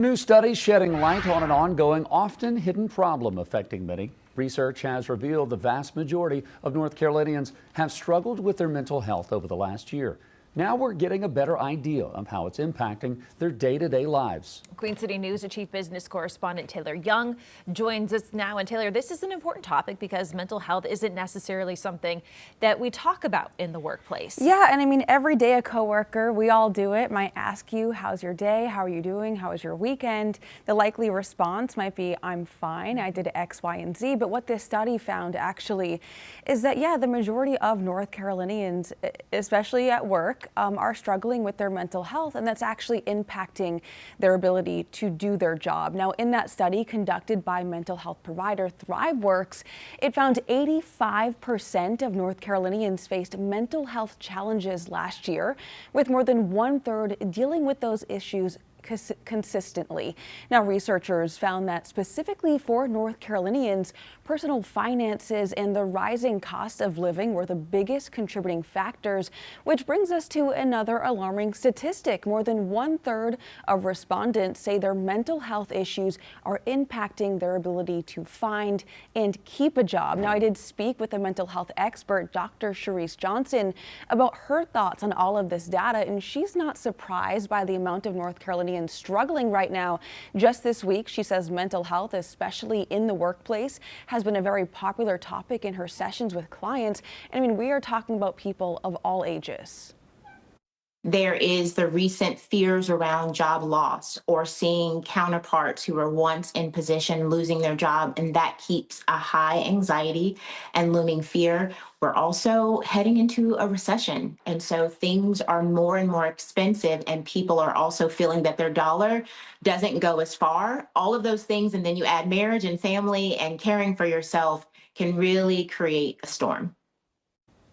New studies shedding light on an ongoing, often hidden problem affecting many. Research has revealed the vast majority of North Carolinians have struggled with their mental health over the last year. Now we're getting a better idea of how it's impacting their day-to-day lives. Queen City News Chief Business Correspondent Taylor Young joins us now. And Taylor, this is an important topic because mental health isn't necessarily something that we talk about in the workplace. Yeah, and I mean, every day a coworker, we all do it, might ask you, how's your day? How are you doing? How was your weekend? The likely response might be, I'm fine. I did X, Y, and Z. But what this study found actually is that, yeah, the majority of North Carolinians, especially at work, are struggling with their mental health, and that's actually impacting their ability to do their job. Now, in that study conducted by mental health provider ThriveWorks, it found 85% of North Carolinians faced mental health challenges last year, with more than 1/3 dealing with those issues consistently. Now, researchers found that specifically for North Carolinians, personal finances and the rising cost of living were the biggest contributing factors, which brings us to another alarming statistic. More than 1/3 of respondents say their mental health issues are impacting their ability to find and keep a job. Now, I did speak with a mental health expert, Dr. Sharice Johnson, about her thoughts on all of this data, and she's not surprised by the amount of North Carolinians struggling right now. Just this week, she says mental health, especially in the workplace, has been a very popular topic in her sessions with clients. I mean, we are talking about people of all ages. There is the recent fears around job loss or seeing counterparts who were once in position losing their job, and that keeps a high anxiety and looming fear. We're also heading into a recession, and so things are more and more expensive, and people are also feeling that their dollar doesn't go as far. All of those things, and then you add marriage and family and caring for yourself, can really create a storm.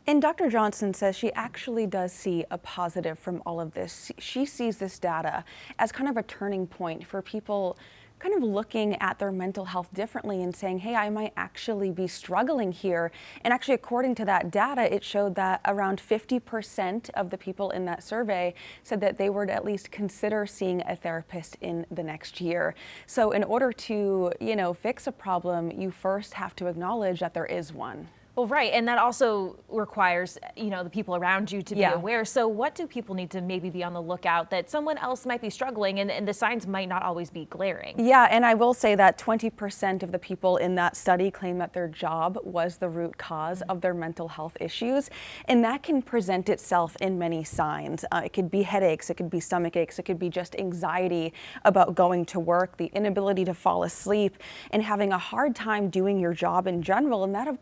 And Dr. Johnson says she actually does see a positive from all of this. She sees this data as kind of a turning point for people kind of looking at their mental health differently and saying, hey, I might actually be struggling here. And actually, according to that data, it showed that around 50% of the people in that survey said that they would at least consider seeing a therapist in the next year. So in order to, fix a problem, you first have to acknowledge that there is one. Well, right. And that also requires, the people around you to be aware. So what do people need to maybe be on the lookout that someone else might be struggling and the signs might not always be glaring? Yeah, and I will say that 20% of the people in that study claim that their job was the root cause of their mental health issues. And that can present itself in many signs. It could be headaches, it could be stomach aches, it could be just anxiety about going to work, the inability to fall asleep, and having a hard time doing your job in general. And that, of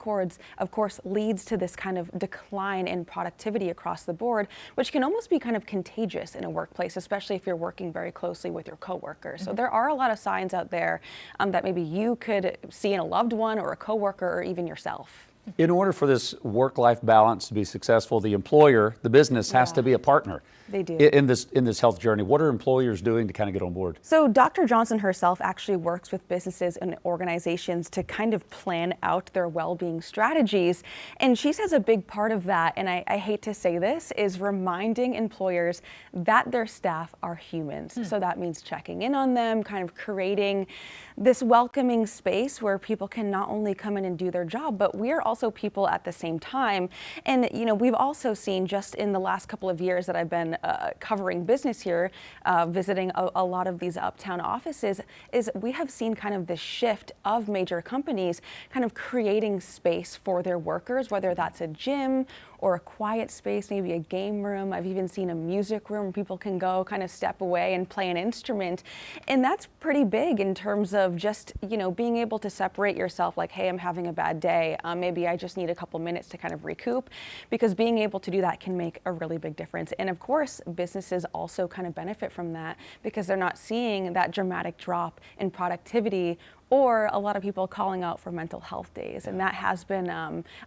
course, leads to this kind of decline in productivity across the board, which can almost be kind of contagious in a workplace, especially if you're working very closely with your coworkers. So there are a lot of signs out there that maybe you could see in a loved one or a coworker or even yourself. In order for this work-life balance to be successful, the employer, the business, has to be a partner. They do. In this health journey. What are employers doing to kind of get on board? So Dr. Johnson herself actually works with businesses and organizations to kind of plan out their well-being strategies. And she says a big part of that, and I hate to say this, is reminding employers that their staff are humans. So that means checking in on them, kind of creating this welcoming space where people can not only come in and do their job, but we are also people at the same time. And, we've also seen just in the last couple of years that I've been covering business here, visiting a lot of these uptown offices, is we have seen kind of this shift of major companies kind of creating space for their workers, whether that's a gym or a quiet space, maybe a game room. I've even seen a music room where people can go kind of step away and play an instrument. And that's pretty big in terms of just, being able to separate yourself like, hey, I'm having a bad day. Maybe I just need a couple minutes to kind of recoup, because being able to do that can make a really big difference. And of course, businesses also kind of benefit from that because they're not seeing that dramatic drop in productivity or a lot of people calling out for mental health days. And that has been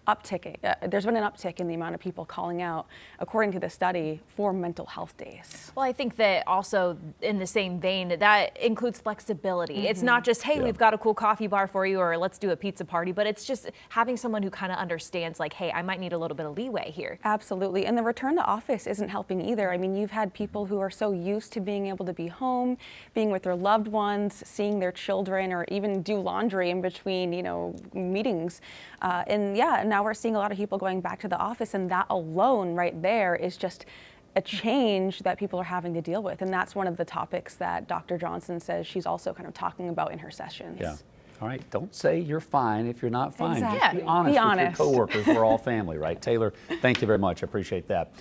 upticking. There's been an uptick in the amount of people calling out, according to the study, for mental health days. Well, I think that also in the same vein, that includes flexibility. It's not just, hey, we've got a cool coffee bar for you, or let's do a pizza party, but it's just having someone who kind of understands, like, hey, I might need a little bit of leeway here. Absolutely. And the return to office isn't helping either. I mean, you've had people who are so used to being able to be home, being with their loved ones, seeing their children, or even do laundry in between, meetings. And yeah, now we're seeing a lot of people going back to the office, and that alone right there is just a change that people are having to deal with. And that's one of the topics that Dr. Johnson says she's also kind of talking about in her sessions. Yeah. All right. Don't say you're fine if you're not fine. Exactly. Just be honest Be with honest. your coworkers. We're all family, right? Taylor, thank you very much. I appreciate that.